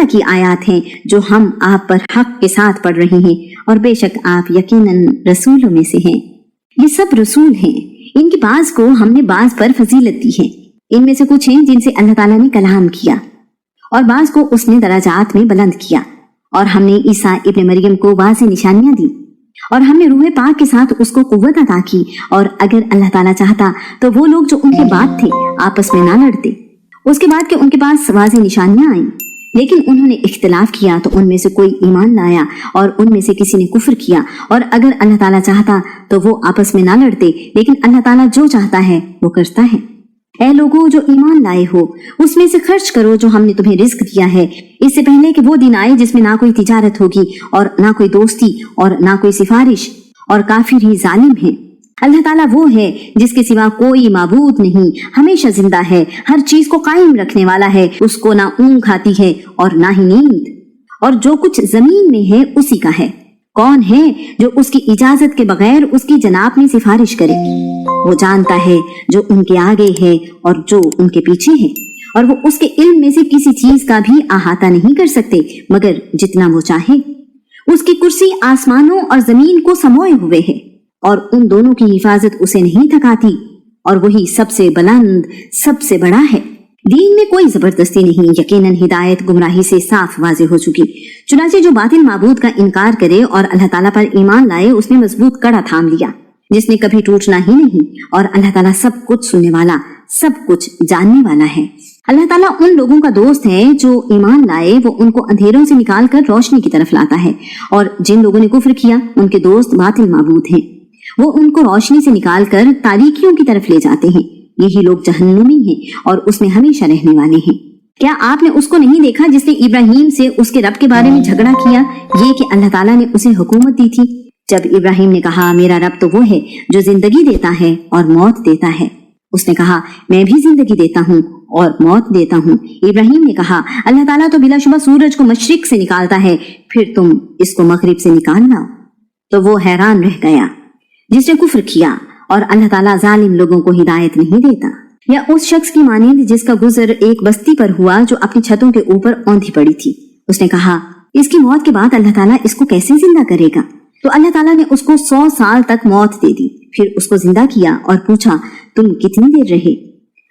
کی آیات ہیں جو ہم آپ پر حق کے ساتھ پڑھ رہے ہیں، اور بے شک آپ یقیناً رسولوں میں سے ہیں۔ یہ سب رسول ہیں، ان کی بعض کو ہم نے بعض پر فضیلت دی ہے۔ ان میں سے کچھ ہیں جن سے اللہ تعالیٰ نے کلام کیا، اور بعض کو اس نے درجات میں بلند کیا، اور ہم نے عیسیٰ ابن مریم کو واضح نشانیاں دی، اور ہم نے روح پاک کے ساتھ اس کو قوت عطا کی، اور اگر اللہ تعالیٰ چاہتا تو وہ لوگ جو ان کے بعد تھے آپس میں نہ لڑتے، اس کے بعد کہ ان کے پاس واضح نشانیاں آئیں، لیکن انہوں نے اختلاف کیا تو ان میں سے کوئی ایمان لایا اور ان میں سے کسی نے کفر کیا، اور اگر اللہ تعالیٰ چاہتا تو وہ آپس میں نہ لڑتے، لیکن اللہ تعالیٰ جو چاہتا ہے وہ کرتا ہے۔ اے لوگوں جو ایمان لائے ہو، اس میں سے خرچ کرو جو ہم نے تمہیں رزق دیا ہے، اس سے پہلے کہ وہ دن آئے جس میں نہ کوئی تجارت ہوگی اور نہ کوئی دوستی اور نہ کوئی سفارش، اور کافر ہی ظالم ہیں۔ اللہ تعالیٰ وہ ہے جس کے سوا کوئی معبود نہیں، ہمیشہ زندہ ہے، ہر چیز کو قائم رکھنے والا ہے، اس کو نہ اونگ آتی ہے اور نہ ہی نیند، اور جو کچھ زمین میں ہے اسی کا ہے۔ کون ہے جو اس کی اجازت کے بغیر اس کی جناب میں سفارش کرے؟ وہ جانتا ہے جو ان کے آگے ہے اور جو ان کے پیچھے ہے، اور وہ اس کے علم میں سے کسی چیز کا بھی احاطہ نہیں کر سکتے مگر جتنا وہ چاہے۔ اس کی کرسی آسمانوں اور زمین کو سموئے ہوئے ہے، اور ان دونوں کی حفاظت اسے نہیں تھکاتی، اور وہی سب سے بلند، سب سے بڑا ہے۔ دین میں کوئی زبردستی نہیں، یقیناً ہدایت گمراہی سے صاف واضح ہو چکی۔ چنانچہ جو باطل معبود کا انکار کرے اور اللہ تعالیٰ پر ایمان لائے، اس نے مضبوط کڑا تھام لیا جس نے کبھی ٹوٹنا ہی نہیں، اور اللہ تعالیٰ سب کچھ سننے والا، سب کچھ جاننے والا ہے۔ اللہ تعالیٰ ان لوگوں کا دوست ہے جو ایمان لائے، وہ ان کو اندھیروں سے نکال کر روشنی کی طرف لاتا ہے، اور جن لوگوں نے کفر کیا ان کے دوست باطل معبود ہیں، وہ ان کو روشنی سے نکال کر تاریکیوں کی طرف لے جاتے ہیں۔ یہی لوگ جہنمی ہیں اور اس میں ہمیشہ رہنے والے ہیں۔ کیا آپ نے اس کو نہیں دیکھا جس نے ابراہیم سے اس کے رب کے بارے میں جھگڑا کیا، یہ کہ اللہ تعالیٰ نے اسے حکومت دی تھی؟ جب ابراہیم نے کہا میرا رب تو وہ ہے جو زندگی دیتا ہے اور موت دیتا ہے، اس نے کہا میں بھی زندگی دیتا ہوں اور موت دیتا ہوں۔ ابراہیم نے کہا اللہ تعالیٰ تو بلا شبہ سورج کو مشرق سے نکالتا ہے، پھر تم اس کو مغرب سے نکال لاؤ۔ تو وہ حیران رہ گیا جس نے کفر کیا، اور اللہ تعالیٰ ظالم لوگوں کو ہدایت نہیں دیتا۔ یا اس شخص کی مانند جس کا گزر ایک بستی پر ہوا جو اپنی چھتوں کے اوپر اوندھی پڑی تھی، اس نے کہا اس کی موت کے بعد اللہ تعالیٰ اس کو کیسے زندہ کرے گا؟ تو اللہ تعالیٰ نے اس کو 100 سال تک موت دے دی، پھر اس کو زندہ کیا اور پوچھا تم کتنی دیر رہے؟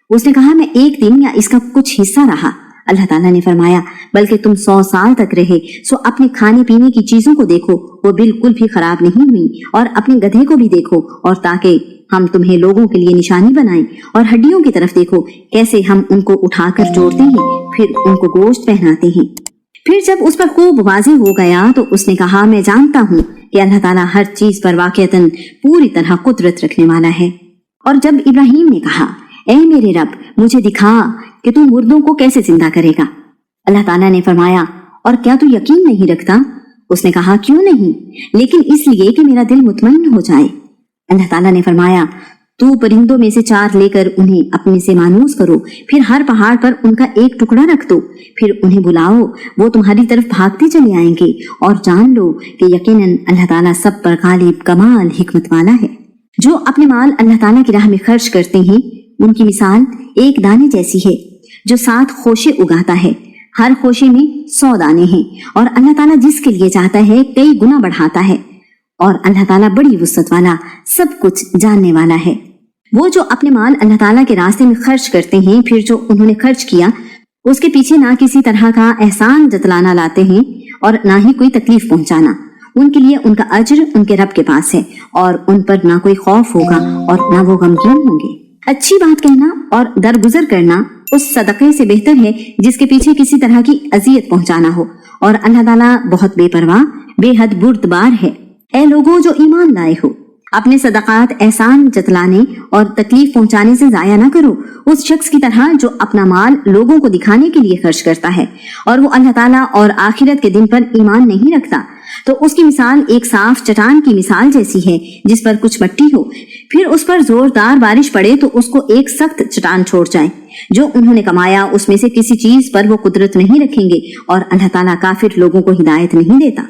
اس نے کہا میں 1 دن یا اس کا کچھ حصہ رہا۔ اللہ تعالیٰ نے فرمایا بلکہ تم 100 سال تک رہے، سو اپنے کھانے پینے کی چیزوں کو دیکھو، وہ بالکل بھی خراب نہیں ہوئی، اور اپنے گدھے کو بھی دیکھو، اور تاکہ ہم تمہیں لوگوں کے لیے نشانی بنائیں، اور ہڈیوں کی طرف دیکھو کیسے ہم ان کو اٹھا کر جوڑتے ہیں، پھر ان کو گوشت پہناتے ہیں۔ پھر جب اس پر خوب واضح ہو گیا تو اس نے کہا میں جانتا ہوں کہ اللہ تعالیٰ ہر چیز پر واقعتاً پوری طرح قدرت رکھنے والا ہے۔ اور جب ابراہیم نے کہا اے میرے رب مجھے دکھا کہ تو مردوں کو کیسے زندہ کرے گا، اللہ تعالیٰ نے فرمایا اور کیا تو یقین نہیں رکھتا؟ اس نے کہا کیوں نہیں، لیکن اس لیے کہ میرا دل مطمئن ہو جائے۔ اللہ تعالیٰ نے فرمایا تو پرندوں میں سے 4 لے کر انہیں اپنے سے مانوس کرو، پھر ہر پہاڑ پر ان کا ایک ٹکڑا رکھ دو، پھر انہیں بلاؤ، وہ تمہاری طرف بھاگتے چلے آئیں گے، اور جان لو کہ یقیناً اللہ تعالیٰ سب پر غالب کمال حکمت والا ہے۔ جو اپنے مال اللہ تعالیٰ کی راہ میں خرچ کرتے ہیں ان کی مثال ایک دانے جیسی ہے جو 7 خوشے اگاتا ہے، ہر خوشے میں 100 دانے ہیں، اور اللہ تعالیٰ جس کے لیے چاہتا ہے کئی گنا بڑھاتا ہے، اور اللہ تعالیٰ بڑی وسعت والا، سب کچھ جاننے والا ہے۔ وہ جو اپنے مال اللہ تعالیٰ کے راستے میں خرچ کرتے ہیں، پھر جو انہوں نے خرچ کیا اس کے پیچھے نہ کسی طرح کا احسان جتلانا لاتے ہیں اور نہ ہی کوئی تکلیف پہنچانا، ان کے لیے ان کا اجر ان کے رب کے پاس ہے، اور ان پر نہ کوئی خوف ہوگا اور نہ وہ غمگین ہوں گے۔ اچھی بات کہنا اور درگزر کرنا اس صدقے سے بہتر ہے جس کے پیچھے کسی طرح کی اذیت پہنچانا ہو، اور اللہ تعالیٰ بہت بے پرواہ، بے حد بردبار ہے۔ اے لوگوں جو ایمان لائے ہو، اپنے صدقات احسان جتلانے اور تکلیف پہنچانے سے ضائع نہ کرو، اس شخص کی طرح جو اپنا مال لوگوں کو دکھانے کے لیے خرچ کرتا ہے اور وہ اللہ تعالیٰ اور آخرت کے دن پر ایمان نہیں رکھتا، تو اس کی مثال ایک صاف چٹان کی مثال جیسی ہے جس پر کچھ مٹی ہو، پھر اس پر زوردار بارش پڑے تو اس کو ایک سخت چٹان چھوڑ جائے۔ جو انہوں نے کمایا اس میں سے کسی چیز پر وہ قدرت نہیں رکھیں گے، اور اللہ تعالیٰ کافر لوگوں کو ہدایت نہیں دیتا۔